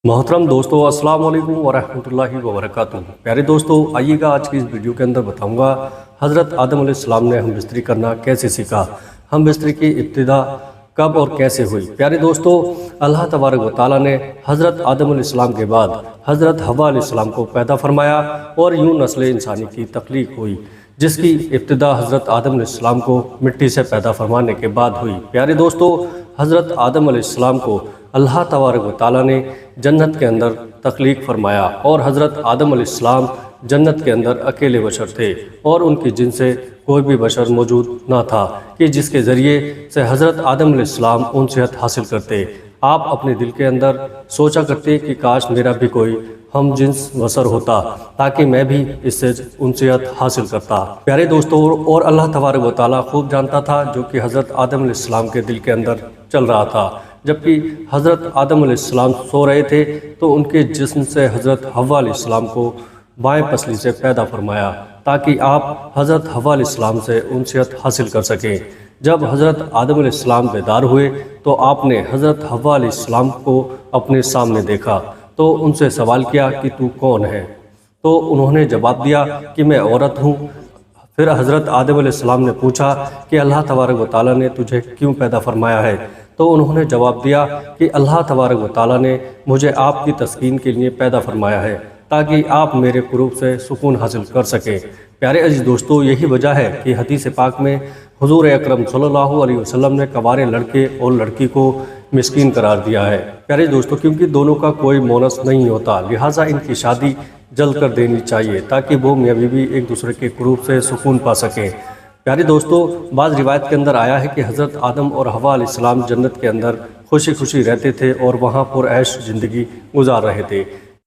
मोहतरम दोस्तों, अस्सलाम वालेकुम वरहमतुल्लाहि वबरकातुहू। प्यारे दोस्तों, आइएगा आज की इस वीडियो के अंदर बताऊंगा हज़रत आदम अलैहिस्सलाम ने हम बिस्तरी करना कैसे सीखा, हम बिस्तरी की इब्तिदा कब और कैसे हुई। प्यारे दोस्तों, अल्लाह तबारक व तआला ने हज़रत आदम अलैहिस्सलाम के बाद हज़रत हव्वा अलैहिस्सलाम को पैदा फरमाया और यूं नस्ल इंसानी की तख्लीक हुई, जिसकी इब्तिदा हज़रत आदम अलैहिस्सलाम को मिट्टी से पैदा फरमाने के बाद हुई। प्यारे दोस्तों, हज़रत आदम अलैहिस्सलाम को अल्लाह तबारक व तआला ने जन्नत के अंदर तख्लीक फरमाया और हज़रत आदम अलैहिस्सलाम जन्नत के अंदर अकेले बशर थे और उनकी जिन से कोई भी बशर मौजूद ना था कि जिसके ज़रिए से हज़रत आदम अलैहिस्सलाम उनसियत हासिल करते। आप अपने दिल के अंदर सोचा करते कि काश मेरा भी कोई हम जिन्स बसर होता ताकि मैं भी इससे उनसियत हासिल करता। प्यारे दोस्तों, और अल्लाह तबारक व तआला खूब जानता था जो कि हज़रत आदम अलैहिस्सलाम के दिल के अंदर चल रहा था। जबकि हज़रत आदम अलैहिस्सलाम सो रहे थे तो उनके जिस्म से हज़रत हव्वा अलैहिस्सलाम को बाएं पसली से पैदा फरमाया ताकि आप हज़रत हव्वा अलैहिस्सलाम से उनसियत हासिल कर सकें। जब हज़रत आदम अलैहिस्सलाम बेदार हुए तो आपने हज़रत हव्वा अलैहिस्सलाम को अपने सामने देखा तो उनसे सवाल किया कि तू कौन है। तो उन्होंने जवाब दिया कि मैं औरत हूँ। फिर हज़रत आदम अलैहिस्सलाम ने पूछा कि अल्लाह तबारक व तआला ने तुझे क्यों पैदा फरमाया है। तो उन्होंने जवाब दिया कि अल्लाह तबारक व तआला ने मुझे आपकी तस्कीन के लिए पैदा फरमाया है ताकि आप मेरे कुरूब से सुकून हासिल कर सकें। प्यारे अजीज दोस्तों, यही वजह है कि हदीस पाक में हुजूर अकरम सल्लल्लाहु अलैहि वसल्लम ने कवारे लड़के और लड़की को मिस्कीन करार दिया है। प्यारे दोस्तों, क्योंकि दोनों का कोई मोनस नहीं होता, लिहाजा इनकी शादी जल्द कर देनी चाहिए ताकि वो मियाँ बीवी एक दूसरे के कुरूब से सुकून पा सकें। प्यारे दोस्तों, बाज़ रिवायत के अंदर आया है कि हज़रत आदम और हव्वा अलैहिस्सलाम जन्नत के अंदर खुशी खुशी रहते थे और वहाँ पुरऐश ज़िंदगी गुजार रहे थे।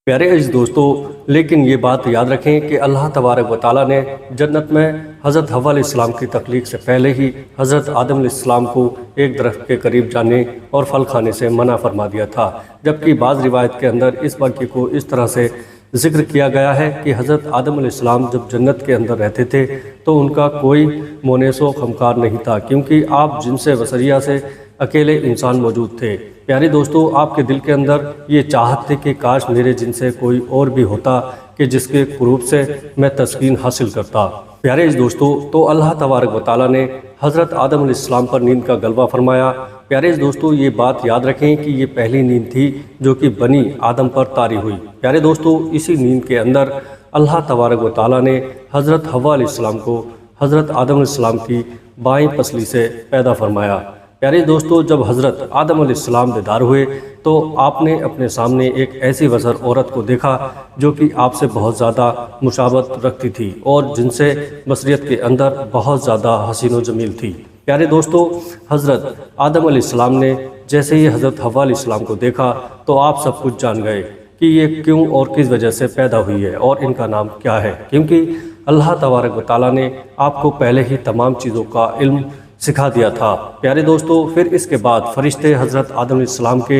प्यारे अजीज दोस्तों, लेकिन ये बात याद रखें कि अल्लाह तबारक व तआला ने जन्नत में हज़रत हव्वा अलैहिस्सलाम की तख्लीक से पहले ही हज़रत आदम अलैहिस्सलाम को एक दरख्त के करीब जाने और फल खाने से मना फरमा दिया था। जबकि बाज़ रिवायत के अंदर इस वाक़े को इस तरह से ज़िक्र किया गया है कि हज़रत आदम अलैहिस्सलाम जब जन्नत के अंदर रहते थे तो उनका कोई मोनेसो खमकार नहीं था, क्योंकि आप जिनसे बसरिया से अकेले इंसान मौजूद थे। प्यारे दोस्तों, आपके दिल के अंदर ये चाहत थी कि काश मेरे जिनसे कोई और भी होता कि जिसके कुरूब से मैं तस्कीन हासिल करता। प्यारे दोस्तों, तो अल्लाह तबारक व तआला ने हज़रत आदम अलैहिस्सलाम पर नींद का गलबा फरमाया। प्यारे दोस्तों, ये बात याद रखें कि ये पहली नींद थी जो कि बनी आदम पर तारी हुई। प्यारे दोस्तों, इसी नींद के अंदर अल्लाह तबारक व तआला ने हज़रत हव्वा अलैहिस्सलाम को हज़रत आदम अलैहिस्सलाम की बाएं पसली से पैदा फरमाया। प्यारे दोस्तों, जब हज़रत आदम अलैहिस्सलाम बेदार हुए तो आपने अपने सामने एक ऐसी बसर औरत को देखा जो कि आपसे बहुत ज़्यादा मुशाबत रखती थी और जिनसे बसरियत के अंदर बहुत ज़्यादा हसीन व जमील थी। प्यारे दोस्तों, हज़रत आदम अलैहिस्सलाम ने जैसे ही हज़रत हव्वा अलैहिस्सलाम को देखा तो आप सब कुछ जान गए कि ये क्यों और किस वजह से पैदा हुई है और इनका नाम क्या है, क्योंकि अल्लाह तबारक व तआला ने आपको पहले ही तमाम चीज़ों का इल्म सिखा दिया था। प्यारे दोस्तों, फिर इसके बाद फरिश्ते हज़रत आदम अलैहिस्सलाम के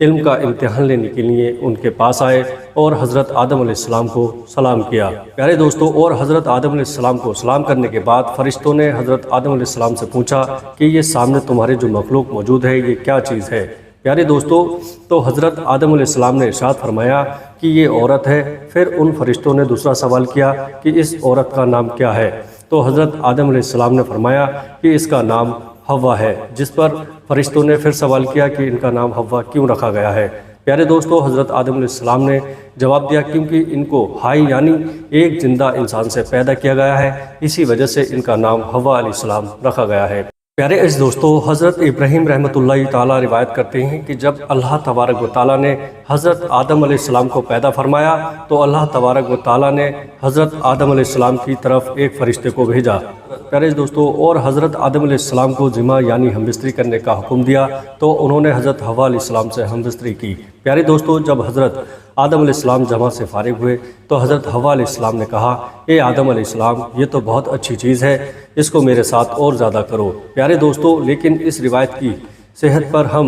इल्म का इम्तिहान लेने के लिए उनके पास आए और हज़रत आदम अलैहिस्सलाम को सलाम किया। प्यारे दोस्तों, और हज़रत आदम अलैहिस्सलाम को सलाम करने के बाद फरिश्तों ने हज़रत आदम अलैहिस्सलाम से पूछा कि ये सामने तुम्हारे जो मखलूक मौजूद है ये क्या चीज़ है। प्यारे दोस्तों, तो हज़रत आदम अलैहिस्सलाम ने इरशाद फरमाया कि ये औरत है। फिर उन फरिश्तों ने दूसरा सवाल किया कि इस औरत का नाम क्या है। तो हज़रत आदम अलैहिस्सलाम ने फरमाया कि इसका नाम हव्वा है, जिस पर फरिश्तों ने फिर सवाल किया कि इनका नाम हव्वा क्यों रखा गया है। प्यारे दोस्तों, हज़रत आदम अलैहिस्सलाम ने जवाब दिया क्योंकि इनको हाई यानी एक जिंदा इंसान से पैदा किया गया है, इसी वजह से इनका नाम हव्वा अलैहिस्सलाम रखा गया है। प्यारे अज़ीज़ दोस्तों, हज़रत इब्राहीम रहमतुल्लाहि ताला रिवायत करते हैं कि जब अल्लाह तबारक व तआला ने हज़रत आदम अलैहिस्सलाम को पैदा फरमाया तो अल्लाह तबारक व तआला ने हज़रत आदम अलैहिस्सलाम की तरफ एक फ़रिश्ते को भेजा। प्यारे दोस्तों, और हज़रत आदम अलैहिस्सलाम को जिमा यानी हमबिस्तरी करने का हुक्म दिया तो उन्होंने हज़रत हव्वा अलैहिस्सलाम से हमबिस्तरी की। प्यारे दोस्तों, जब हज़रत आदम अलैहिस्सलाम जमा से फारिग हुए तो हज़रत हव्वा अलैहिस्सलाम ने कहा, ए आदम अलैहिस्सलाम, ये तो बहुत अच्छी चीज़ है, इसको मेरे साथ और ज़्यादा करो। प्यारे दोस्तों, लेकिन इस रिवायत की सेहत पर हम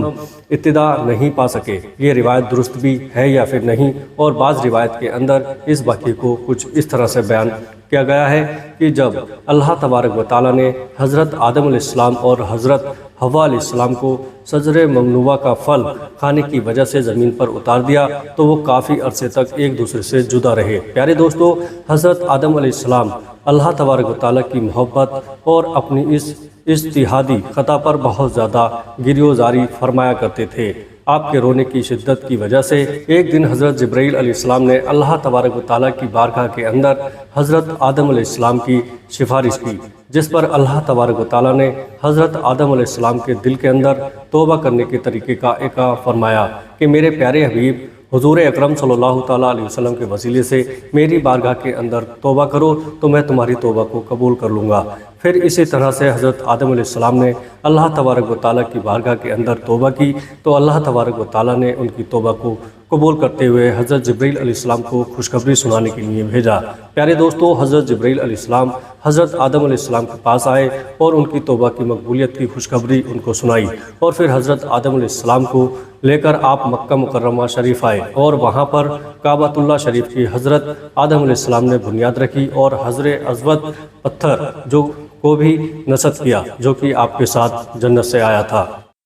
इत्तिदा नहीं पा सके, ये रिवायत दुरुस्त भी है या फिर नहीं। और बाज़ रिवायत के अंदर इस वाक़े को कुछ इस तरह से बयान किया गया है कि जब अल्लाह तबारक व तआला ने हज़रत आदम अलैहिस्सलाम और हज़रत हवा अलैहिस्सलाम को शजरे ममनुआ का फल खाने की वजह से ज़मीन पर उतार दिया तो वो काफ़ी अरसे तक एक दूसरे से जुदा रहे। प्यारे दोस्तों, हज़रत आदम अलैहिस्सलाम अल्लाह तबारक व तआला की मोहब्बत और अपनी इस इज्तिहादी ख़ता पर बहुत ज़्यादा गिरियोज़ारी फरमाया करते थे। आपके रोने की शिद्दत की वजह से एक दिन हज़रत जिब्राईल अलैहिस्सलाम ने अल्लाह तबारक व तआला की बारगाह के अंदर हज़रत आदम अलैहिस्सलाम की सिफारिश की, जिस पर अल्लाह तबारक व तआला ने हज़रत आदम अलैहिस्सलाम के दिल के अंदर तौबा करने के तरीके का एक फरमाया कि मेरे प्यारे हबीब हुजूर अकरम सल्लल्लाहु ताला अलैहि वसल्लम के वसीले से मेरी बारगाह के अंदर तौबा करो तो मैं तुम्हारी तौबा को कबूल कर लूँगा। फिर इसी तरह से हज़रत आदम अलैहिस्सलाम ने अल्लाह तबारक व तआला की बारगाह के अंदर तौबा की तो अल्लाह तबारक व तआला ने उनकी तौबा को कबूल करते हुए हज़रत जिब्राईल अलैहिस्सलाम को खुशखबरी सुनाने के लिए भेजा। प्यारे दोस्तों, हज़रत जिब्राईल अलैहिस्सलाम हज़रत आदम अलैहिस्सलाम के पास आए और उनकी तौबा की मकबूलियत की खुशखबरी उनको सुनाई और फिर हज़रत आदम अलैहिस्सलाम को लेकर आप मक्का मुकर्रमा शरीफ आए और वहाँ पर काबतुल्लाह शरीफ की हज़रत आदम अलैहिस्सलाम ने बुनियाद रखी और हज़रे अस्वद पत्थर जो को भी नसब किया जो कि आपके साथ जन्नत से आया था।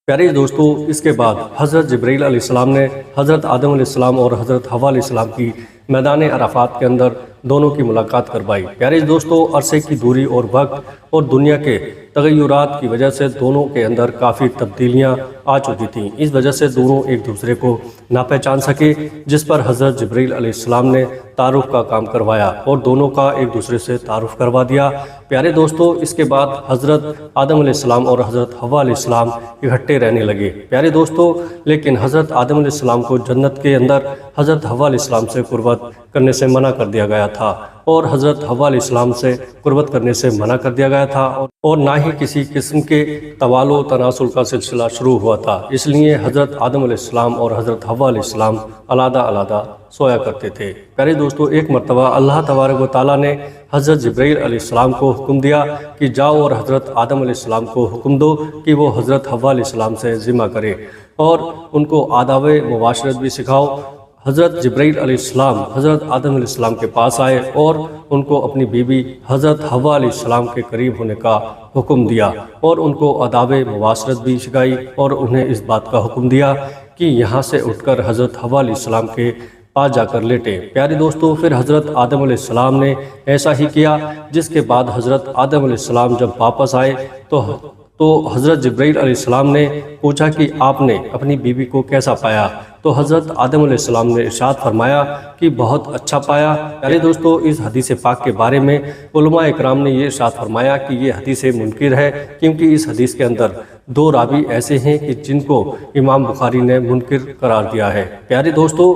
प्यारे दोस्तों, इसके बाद हज़रत जिब्राईल अलैहिस्सलाम ने हज़रत आदम अलैहिस्सलाम और हज़रत हवा अलैहिस्सलाम की मैदान अराफात के अंदर दोनों की मुलाकात करवाई। प्यारे दोस्तों, अरसे की दूरी और वक्त और दुनिया के तगय्युरात की वजह से दोनों के अंदर काफ़ी तब्दीलियाँ आ चुकी थीं। इस वजह से दोनों एक दूसरे को ना पहचान सके, जिस पर हज़रत जिब्राईल अलैहिस्सलाम ने तारुफ का काम करवाया और दोनों का एक दूसरे से तारुफ करवा दिया। प्यारे दोस्तों, इसके बाद हज़रत आदम अलैहिस्सलाम और हज़रत हवा अलैहिस्सलाम इकट्ठे रहने लगे। प्यारे दोस्तों, लेकिन हज़रत आदम अलैहिस्सलाम को जन्नत के अंदर हज़रत हवा अलैहिस्सलाम से कुर्बत करने से मना कर दिया गया था और हज़रत हवा अलैहिस्सलाम से कुर्बत करने से मना कर दिया गया था और ना ही किसी किस्म के तवालो तनासुल का सिलसिला शुरू हुआ था। इसलिए हज़रत आदम अलैहिस्सलाम और हज़रत हवा अलैहिस्सलाम अलग अलग सोया करते थे। प्यारे दोस्तों, एक मरतबा अल्लाह तबारक व तआला ने हज़रत जिब्राईल अलैहिस्सलाम को हुक्म दिया कि जाओ और हज़रत आदम अलैहिस्सलाम को हुक्म दो कि वो हज़रत हवा अलैहिस्सलाम से ज़िमा करे और उनको आदाब मुबाशरत भी सिखाओ। हज़रत जिब्राईल अलैहिस्सलाम हज़रत आदम अलैहिस्सलाम के पास आए और उनको अपनी बीवी हज़रत हवा अलैहिस्सलाम के करीब होने का हुक्म दिया और उनको आदाब मुबाशरत भी सिखाई और उन्हें इस बात का हुक्म दिया कि यहाँ से उठकर हज़रत हवा अलैहिस्सलाम के पास जाकर लेटे। प्यारे दोस्तों, फिर हज़रत आदम अलैहिस्सलाम ने ऐसा ही किया, जिसके बाद हज़रत आदम अलैहिस्सलाम जब वापस आए तो हज़रत जिब्राईल अलैहिस्सलाम ने पूछा कि आपने अपनी बीवी को कैसा पाया, तो हज़रत आदम अलैहिस्सलाम ने इरशाद फरमाया कि बहुत अच्छा पाया। प्यारे दोस्तों, इस हदीस पाक के बारे में उलमा इकराम ने ये इरशाद फरमाया कि ये हदीस मुनकिर है, क्योंकि इस हदीस के अंदर दो रावी ऐसे हैं कि जिनको इमाम बुखारी ने मुनकिर करार दिया है। प्यारे दोस्तों,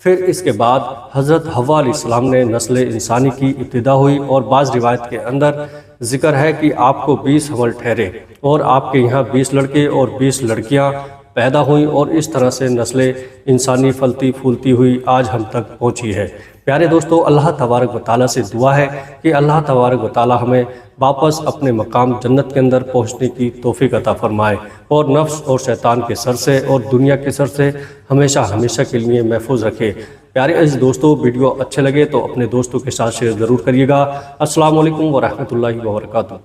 फिर इसके बाद हज़रत हवा अलैहिस्सलाम ने नस्ल इंसानी की इब्तिदा हुई और बाज़ रिवायत के अंदर ज़िक्र है कि आपको 20 हमल ठहरे और आपके यहाँ 20 लड़के और 20 लड़कियाँ पैदा हुई और इस तरह से नस्ल इंसानी फलती फूलती हुई आज हम तक पहुँची है। प्यारे दोस्तों, अल्लाह तबारक व तआला से दुआ है कि अल्लाह तबारक व तआला हमें वापस अपने मकाम जन्नत के अंदर पहुंचने की तौफीक अता फरमाए और नफ्स और शैतान के सर से और दुनिया के सर से हमेशा हमेशा के लिए महफूज रखे। प्यारे अज़ीज़ दोस्तों, वीडियो अच्छे लगे तो अपने दोस्तों के साथ शेयर ज़रूर करिएगा। अस्सलाम वालेकुम व रहमतुल्लाहि व बरकातुहू।